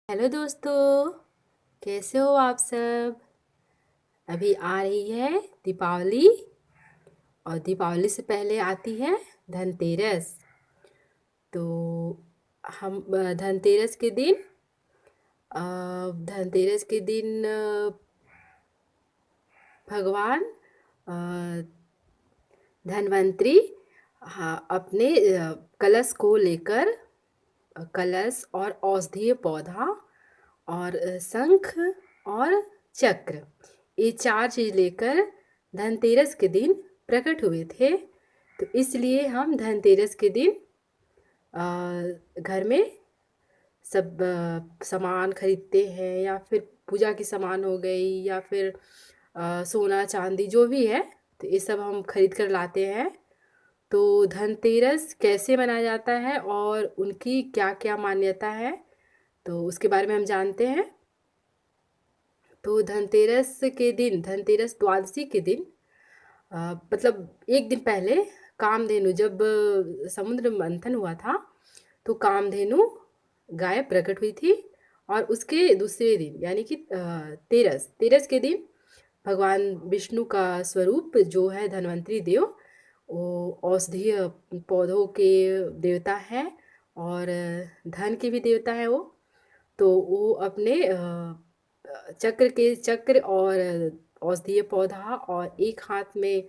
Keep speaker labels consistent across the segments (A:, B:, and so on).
A: Hello दोस्तों, कैसे हो आप सब। अभी आ रही है दीपावली और दीपावली से पहले आती है धनतेरस। तो हम धनतेरस के दिन भगवान अ, धन्वंतरी, हाँ, अपने कलश को लेकर, कलश और औषधीय पौधा और शंख और चक्र, ये चार चीज़ लेकर धनतेरस के दिन प्रकट हुए थे। तो इसलिए हम धनतेरस के दिन घर में सब सामान खरीदते हैं, या फिर पूजा की सामान हो गई, या फिर सोना चांदी जो भी है, तो ये सब हम खरीद कर लाते हैं। तो धनतेरस कैसे मनाया जाता है और उनकी क्या क्या मान्यता है, तो उसके बारे में हम जानते हैं। तो धनतेरस के दिन, धनतेरस द्वादशी के दिन, मतलब एक दिन पहले, कामधेनु, जब समुद्र मंथन हुआ था तो कामधेनु गाय प्रकट हुई थी। और उसके दूसरे दिन यानी कि तेरस तेरस के दिन भगवान विष्णु का स्वरूप जो है धन्वंतरी देव, वो औषधीय पौधों के देवता है और धन के भी देवता है वो। तो वो अपने चक्र और औषधीय पौधा और एक हाथ में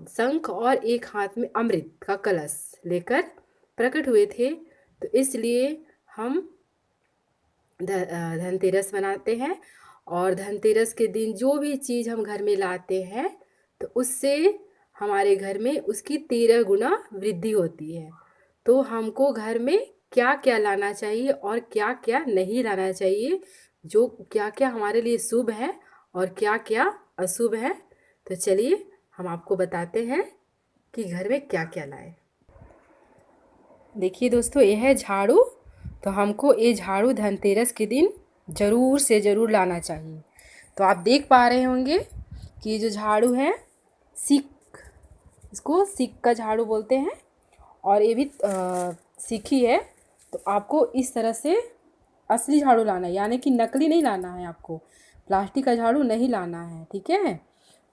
A: शंख और एक हाथ में अमृत का कलश लेकर प्रकट हुए थे। तो इसलिए हम धनतेरस मनाते हैं। और धनतेरस के दिन जो भी चीज़ हम घर में लाते हैं, तो उससे हमारे घर में उसकी 13 गुना वृद्धि होती है। तो हमको घर में क्या क्या लाना चाहिए और क्या क्या नहीं लाना चाहिए, जो क्या क्या हमारे लिए शुभ है और क्या क्या अशुभ है, तो चलिए हम आपको बताते हैं कि घर में क्या क्या लाए। देखिए दोस्तों, ये है झाड़ू। तो हमको ये झाड़ू धनतेरस के दिन ज़रूर से ज़रूर लाना चाहिए। तो आप देख पा रहे होंगे कि ये जो झाड़ू है, सिक, इसको सिक का झाड़ू बोलते हैं। और ये भी सीखी है। तो आपको इस तरह से असली झाड़ू लाना है, यानी कि नकली नहीं लाना है, आपको प्लास्टिक का झाड़ू नहीं लाना है, ठीक है।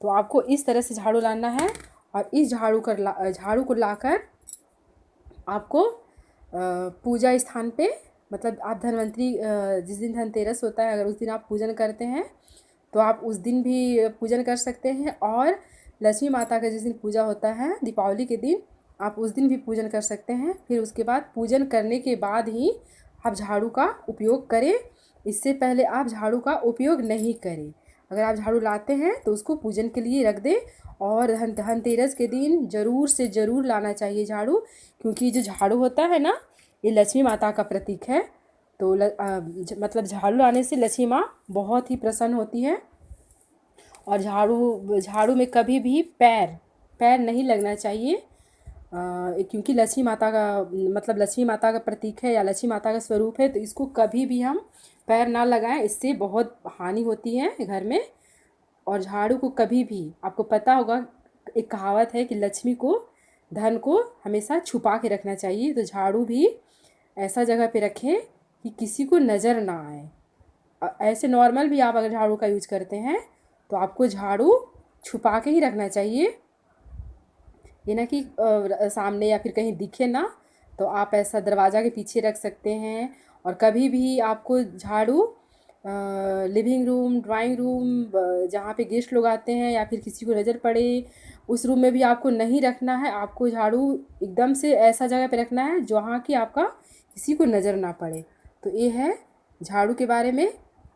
A: तो आपको इस तरह से झाड़ू लाना है। और इस झाड़ू को लाकर आपको पूजा स्थान पे, मतलब आप धन्वंतरी, जिस दिन धनतेरस होता है, अगर उस दिन आप पूजन करते हैं तो आप उस दिन भी पूजन कर सकते हैं। और लक्ष्मी माता का जिस दिन पूजा होता है दीपावली के दिन, आप उस दिन भी पूजन कर सकते हैं। फिर उसके बाद पूजन करने के बाद ही आप झाड़ू का उपयोग करें। इससे पहले आप झाड़ू का उपयोग नहीं करें। अगर आप झाड़ू लाते हैं तो उसको पूजन के लिए रख दें। और धनतेरस के दिन ज़रूर से ज़रूर लाना चाहिए झाड़ू, क्योंकि जो झाड़ू होता है ना, ये लक्ष्मी माता का प्रतीक है। तो मतलब झाड़ू लाने से लक्ष्मी माँ बहुत ही प्रसन्न होती है। और झाड़ू झाड़ू में कभी भी पैर पैर नहीं लगना चाहिए, क्योंकि लक्ष्मी माता का, मतलब लक्ष्मी माता का प्रतीक है या लक्ष्मी माता का स्वरूप है। तो इसको कभी भी हम पैर ना लगाएं, इससे बहुत हानि होती है घर में। और झाड़ू को कभी भी, आपको पता होगा, एक कहावत है कि लक्ष्मी को, धन को हमेशा छुपा के रखना चाहिए। तो झाड़ू भी ऐसा जगह पे रखें कि किसी को नज़र ना आए। ऐसे नॉर्मल भी आप अगर झाड़ू का यूज करते हैं तो आपको झाड़ू छुपा के ही रखना चाहिए, ये ना कि सामने या फिर कहीं दिखे ना। तो आप ऐसा दरवाज़ा के पीछे रख सकते हैं। और कभी भी आपको झाड़ू लिविंग रूम, ड्राइंग रूम, जहाँ पे गेस्ट लोग आते हैं या फिर किसी को नज़र पड़े, उस रूम में भी आपको नहीं रखना है। आपको झाड़ू एकदम से ऐसा जगह पे रखना है जहाँ कि आपका किसी को नज़र ना पड़े। तो ये है झाड़ू के बारे में।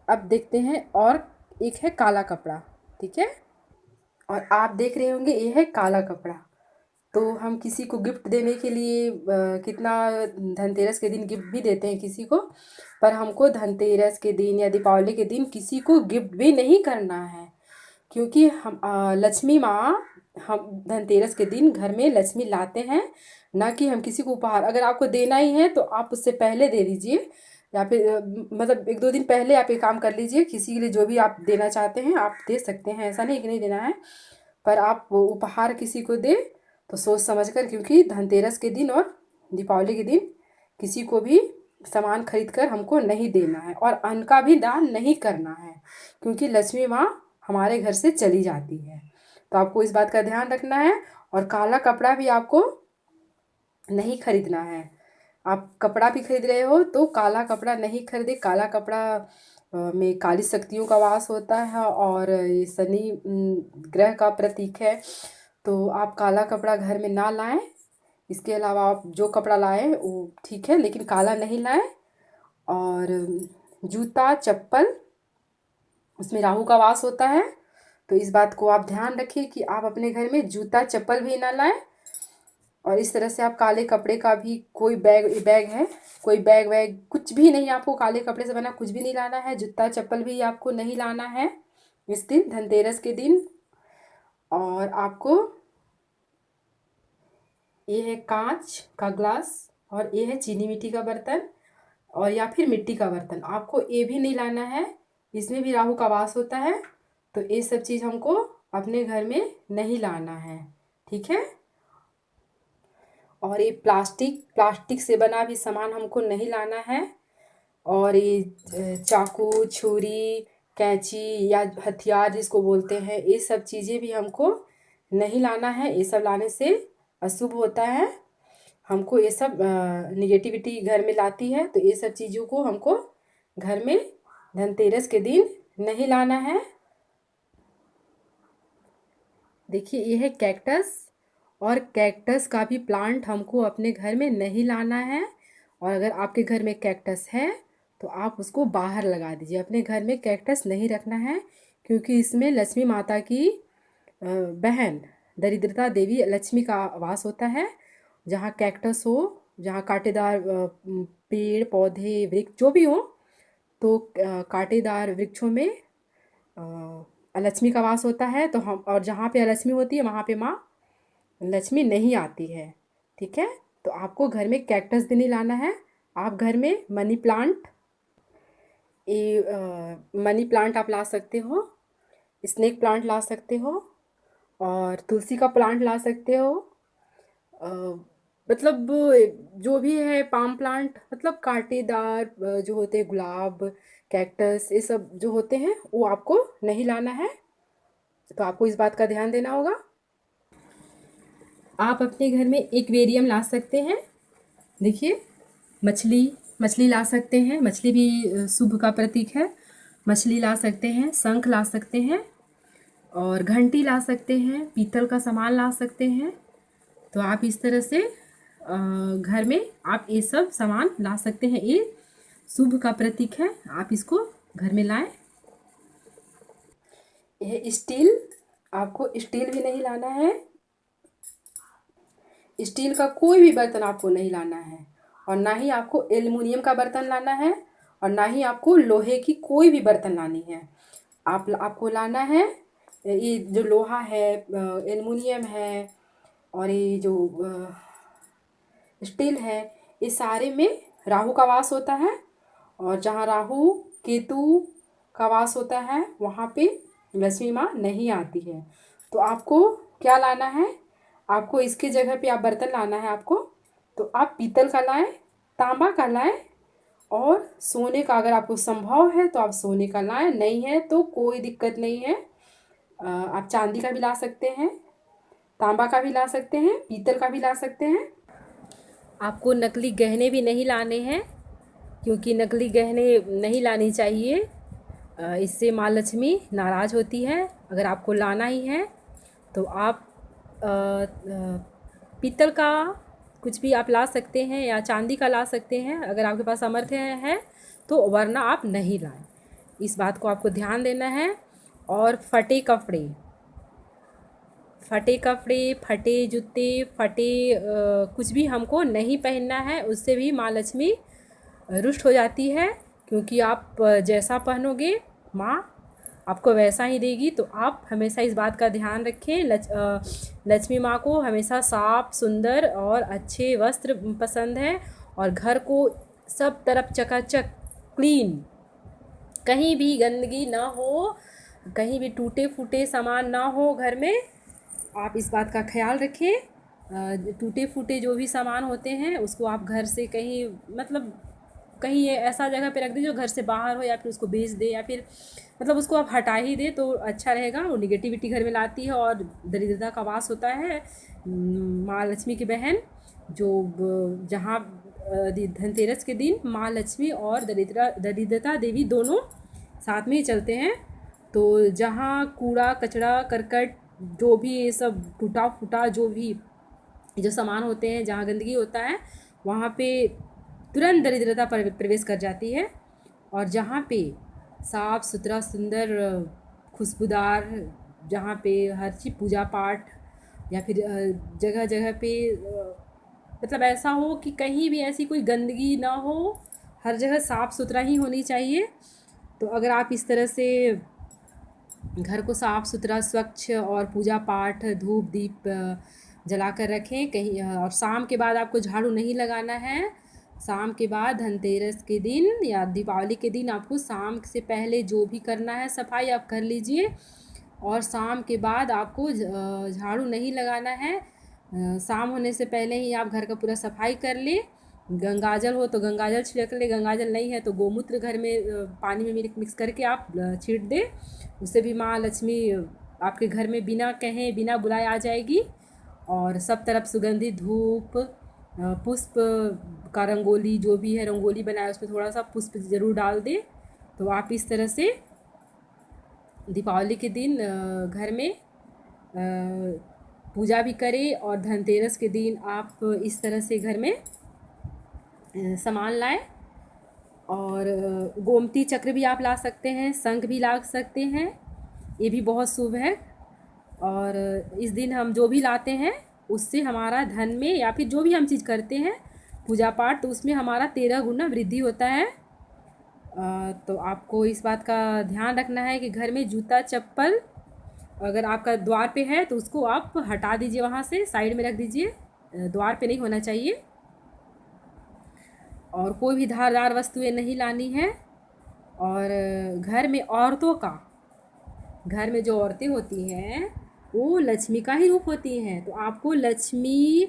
A: अब देखते हैं, और एक है काला कपड़ा, ठीक है। और आप देख रहे होंगे, ये है काला कपड़ा। तो हम किसी को गिफ्ट देने के लिए कितना धनतेरस के दिन गिफ्ट भी देते हैं किसी को, पर हमको धनतेरस के दिन या दीपावली के दिन किसी को गिफ्ट भी नहीं करना है। क्योंकि हम लक्ष्मी माँ, हम धनतेरस के दिन घर में लक्ष्मी लाते हैं, ना कि हम किसी को उपहार। अगर आपको देना ही है तो आप उससे पहले दे दीजिए, या फिर मतलब एक दो दिन पहले आप ये काम कर लीजिए। किसी के लिए जो भी आप देना चाहते हैं आप दे सकते हैं, ऐसा नहीं कि नहीं देना है। पर आप वो उपहार किसी को दे तो सोच समझ कर, क्योंकि धनतेरस के दिन और दीपावली के दिन किसी को भी सामान खरीद कर हमको नहीं देना है और अन्न का भी दान नहीं करना है, क्योंकि लक्ष्मी माँ हमारे घर से चली जाती है। तो आपको इस बात का ध्यान रखना है। और काला कपड़ा भी आपको नहीं खरीदना है। आप कपड़ा भी खरीद रहे हो तो काला कपड़ा नहीं खरीदे। काला कपड़ा में काली शक्तियों का वास होता है और ये शनि ग्रह का प्रतीक है। तो आप काला कपड़ा घर में ना लाएं। इसके अलावा आप जो कपड़ा लाएं वो ठीक है, लेकिन काला नहीं लाएं। और जूता चप्पल, उसमें राहु का वास होता है। तो इस बात को आप ध्यान रखिए कि आप अपने घर में जूता चप्पल भी ना लाएं। और इस तरह से आप काले कपड़े का भी कोई बैग है, कोई बैग वैग कुछ भी नहीं, आपको काले कपड़े से बना कुछ भी नहीं लाना है। जूता चप्पल भी आपको नहीं लाना है इस दिन, धनतेरस के दिन। और आपको ये है कांच का ग्लास और ये है चीनी मिट्टी का बर्तन और या फिर मिट्टी का बर्तन, आपको ये भी नहीं लाना है। इसमें भी राहु का वास होता है। तो ये सब चीज़ हमको अपने घर में नहीं लाना है, ठीक है। और ये प्लास्टिक से बना भी सामान हमको नहीं लाना है। और ये चाकू छुरी कैंची या हथियार जिसको बोलते हैं, ये सब चीज़ें भी हमको नहीं लाना है। ये सब लाने से अशुभ होता है, हमको ये सब निगेटिविटी घर में लाती है। तो ये सब चीज़ों को हमको घर में धनतेरस के दिन नहीं लाना है। देखिए ये है कैक्टस, और कैक्टस का भी प्लांट हमको अपने घर में नहीं लाना है। और अगर आपके घर में कैक्टस है तो आप उसको बाहर लगा दीजिए। अपने घर में कैक्टस नहीं रखना है, क्योंकि इसमें लक्ष्मी माता की बहन दरिद्रता देवी लक्ष्मी का वास होता है। जहाँ कैक्टस हो, जहाँ कांटेदार पेड़ पौधे वृक्ष जो भी हो, तो कांटेदार वृक्षों में लक्ष्मी का वास होता है। तो हम, और जहाँ पे लक्ष्मी होती है वहाँ पे माँ लक्ष्मी नहीं आती है, ठीक है। तो आपको घर में कैक्टस भी नहीं लाना है। आप घर में मनी प्लांट, मनी प्लांट आप ला सकते हो, स्नेक प्लांट ला सकते हो और तुलसी का प्लांट ला सकते हो। अ, मतलब जो भी है पाम प्लांट, मतलब कांटेदार जो होते हैं गुलाब कैक्टस ये सब जो होते हैं वो आपको नहीं लाना है। तो आपको इस बात का ध्यान देना होगा। आप अपने घर में एक्वेरियम ला सकते हैं। देखिए मछली मछली ला सकते हैं, मछली भी शुभ का प्रतीक है। मछली ला सकते हैं, शंख ला सकते हैं और घंटी ला सकते हैं, पीतल का सामान ला सकते हैं। तो आप इस तरह से घर में आप ये सब सामान ला सकते हैं। ये शुभ का प्रतीक है, आप इसको घर में लाएं। यह स्टील, आपको स्टील भी नहीं लाना है। स्टील का कोई भी बर्तन आपको नहीं लाना है और ना ही आपको एल्युमिनियम का बर्तन लाना है और ना ही आपको लोहे की कोई भी बर्तन लानी है। आपको लाना है ये जो लोहा है, एल्युमिनियम है और ये जो स्टील है, ये सारे में राहु का वास होता है। और जहाँ राहु केतु का वास होता है वहाँ पे लक्ष्मी माँ नहीं आती है। तो आपको क्या लाना है, आपको इसके जगह पे आप बर्तन लाना है आपको। तो आप पीतल का लाएं, तांबा का लाएं और सोने का, अगर आपको संभव है तो आप सोने का लाएं, नहीं है तो कोई दिक्कत नहीं है। आप चांदी का भी ला सकते हैं, तांबा का भी ला सकते हैं, पीतल का भी ला सकते हैं। आपको नकली गहने भी नहीं लाने हैं, क्योंकि नकली गहने नहीं लानी चाहिए। इससे माँ लक्ष्मी नाराज़ होती है। अगर आपको लाना ही है तो आप पीतल का कुछ भी आप ला सकते हैं या चांदी का ला सकते हैं अगर आपके पास सामर्थ्य है तो, वरना आप नहीं लाएं। इस बात को आपको ध्यान देना है। और फटे कपड़े, फटे जूते, फटे कुछ भी हमको नहीं पहनना है। उससे भी माँ लक्ष्मी रुष्ट हो जाती है, क्योंकि आप जैसा पहनोगे माँ आपको वैसा ही देगी। तो आप हमेशा इस बात का ध्यान रखें। लक्ष्मी माँ को हमेशा साफ सुंदर और अच्छे वस्त्र पसंद है और घर को सब तरफ चकाचक क्लीन, कहीं भी गंदगी ना हो, कहीं भी टूटे फूटे सामान ना हो घर में। आप इस बात का ख्याल रखें। टूटे फूटे जो भी सामान होते हैं उसको आप घर से कहीं मतलब कहीं ऐसा जगह पे रख दें जो घर से बाहर हो, या फिर उसको बेच दे, या फिर मतलब उसको आप हटा ही दे तो अच्छा रहेगा। वो निगेटिविटी घर में लाती है और दरिद्रता का वास होता है। माँ लक्ष्मी की बहन जो जहाँ धनतेरस के दिन माँ लक्ष्मी और दरिद्रता देवी दोनों साथ में ही चलते हैं। तो जहाँ कूड़ा कचरा करकट जो भी ये सब टूटा फूटा जो भी जो सामान होते हैं, जहाँ गंदगी होता है वहाँ पे तुरंत दरिद्रता प्रवेश कर जाती है। और जहाँ पे साफ़ सुथरा सुंदर खुशबूदार, जहाँ पे हर चीज़ पूजा पाठ, या फिर जगह जगह पे मतलब ऐसा हो कि कहीं भी ऐसी कोई गंदगी ना हो, हर जगह साफ़ सुथरा ही होनी चाहिए। तो अगर आप इस तरह से घर को साफ़ सुथरा स्वच्छ और पूजा पाठ धूप दीप जला कर रखें कहीं, और शाम के बाद आपको झाड़ू नहीं लगाना है। शाम के बाद धनतेरस के दिन या दीपावली के दिन आपको शाम से पहले जो भी करना है सफाई आप कर लीजिए, और शाम के बाद आपको झाड़ू नहीं लगाना है। शाम होने से पहले ही आप घर का पूरा सफाई कर ले। गंगाजल हो तो गंगाजल छिड़क ले, गंगाजल नहीं है तो गोमूत्र घर में पानी में मिक्स करके आप छीट दे। उससे भी माँ लक्ष्मी आपके घर में बिना कहे बिना बुलाए आ जाएगी। और सब तरफ सुगंधित धूप पुष्प का रंगोली जो भी है रंगोली बनाए उसमें थोड़ा सा पुष्प ज़रूर डाल दे। तो आप इस तरह से दीपावली के दिन घर में पूजा भी करें, और धनतेरस के दिन आप इस तरह से घर में सामान लाएं। और गोमती चक्र भी आप ला सकते हैं, शंख भी ला सकते हैं, ये भी बहुत शुभ है। और इस दिन हम जो भी लाते हैं उससे हमारा धन में या फिर जो भी हम चीज़ करते हैं पूजा पाठ, तो उसमें हमारा 13 गुना वृद्धि होता है। तो आपको इस बात का ध्यान रखना है कि घर में जूता चप्पल अगर आपका द्वार पे है तो उसको आप हटा दीजिए, वहाँ से साइड में रख दीजिए, द्वार पे नहीं होना चाहिए। और कोई भी धारदार वस्तुएं नहीं लानी है। और घर में औरतों का, घर में जो औरतें होती हैं वो लक्ष्मी का ही रूप होती हैं, तो आपको लक्ष्मी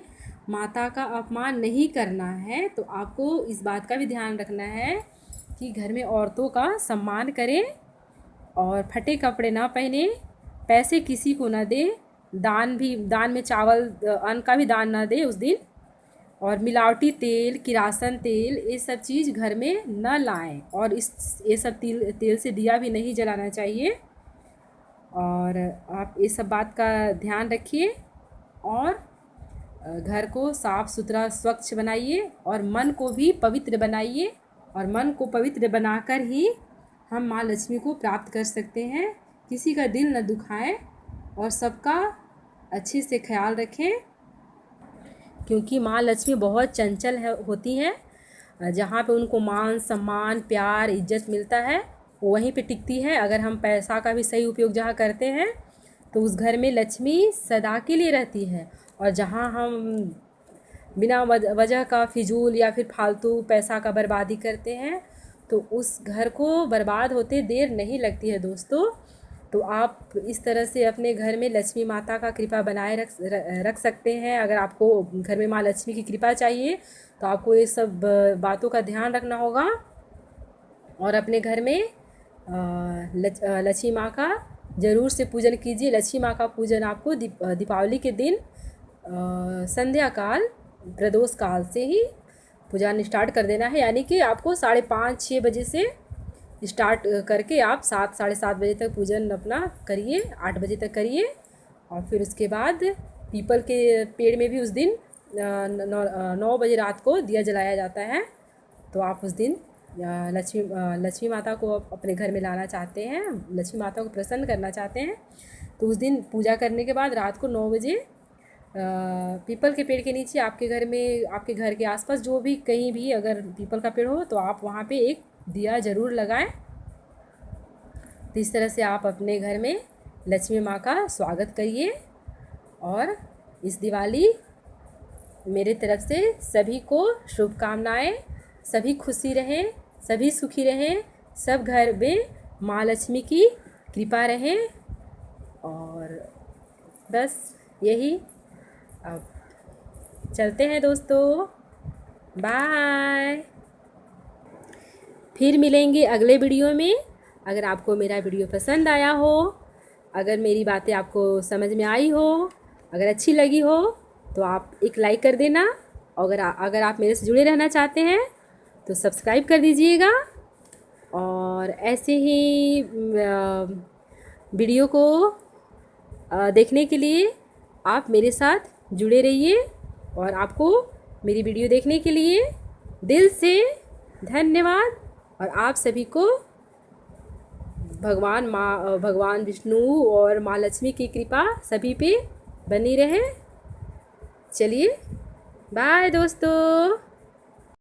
A: माता का अपमान नहीं करना है। तो आपको इस बात का भी ध्यान रखना है कि घर में औरतों का सम्मान करें, और फटे कपड़े ना पहने, पैसे किसी को ना दे, दान में चावल अन्न का भी दान ना दे उस दिन। और मिलावटी तेल किरासन तेल ये सब चीज़ घर में न लाएं, और ये सब तेल से दिया भी नहीं जलाना चाहिए। और आप ये सब बात का ध्यान रखिए, और घर को साफ़ सुथरा स्वच्छ बनाइए, और मन को भी पवित्र बनाइए। और मन को पवित्र बनाकर ही हम माँ लक्ष्मी को प्राप्त कर सकते हैं। किसी का दिल न दुखाएं और सबका अच्छे से ख्याल रखें, क्योंकि माँ लक्ष्मी बहुत चंचल होती हैं। जहाँ पे उनको मान सम्मान प्यार इज्जत मिलता है वो वहीं पे टिकती है। अगर हम पैसा का भी सही उपयोग जहाँ करते हैं तो उस घर में लक्ष्मी सदा के लिए रहती है। और जहाँ हम बिना वजह का फिजूल या फिर फालतू पैसा का बर्बादी करते हैं तो उस घर को बर्बाद होते देर नहीं लगती है दोस्तों। तो आप इस तरह से अपने घर में लक्ष्मी माता का कृपा बनाए रख सकते हैं। अगर आपको घर में माँ लक्ष्मी की कृपा चाहिए तो आपको ये सब बातों का ध्यान रखना होगा, और अपने घर में लक्ष्मी माँ का ज़रूर से पूजन कीजिए। लक्ष्मी माँ का पूजन आपको दीपावली के दिन संध्या काल प्रदोष काल से ही पूजन स्टार्ट कर देना है, यानी कि आपको 5:30-6 बजे से स्टार्ट करके आप 7-7:30 बजे तक पूजन अपना करिए, 8 बजे तक करिए। और फिर उसके बाद पीपल के पेड़ में भी उस दिन 9 बजे रात को दिया जलाया जाता है। तो आप उस दिन लक्ष्मी माता को अपने घर में लाना चाहते हैं, लक्ष्मी माता को प्रसन्न करना चाहते हैं, तो उस दिन पूजा करने के बाद रात को 9 बजे पीपल के पेड़ के नीचे आपके घर में आपके घर के आसपास जो भी कहीं भी अगर पीपल का पेड़ हो तो आप वहाँ पे एक दिया ज़रूर लगाएं। तो इस तरह से आप अपने घर में लक्ष्मी माँ का स्वागत करिए। और इस दिवाली मेरे तरफ से सभी को शुभकामनाएं, सभी खुशी रहें, सभी सुखी रहें, सब घर में माँ लक्ष्मी की कृपा रहे। और बस यही, अब चलते हैं दोस्तों, बाय। फिर मिलेंगे अगले वीडियो में। अगर आपको मेरा वीडियो पसंद आया हो, अगर मेरी बातें आपको समझ में आई हो, अगर अच्छी लगी हो, तो आप एक लाइक कर देना। अगर आप मेरे से जुड़े रहना चाहते हैं तो सब्सक्राइब कर दीजिएगा। और ऐसे ही वीडियो को देखने के लिए आप मेरे साथ जुड़े रहिए। और आपको मेरी वीडियो देखने के लिए दिल से धन्यवाद। और आप सभी को भगवान विष्णु और माँ लक्ष्मी की कृपा सभी पे बनी रहे। चलिए बाय दोस्तों।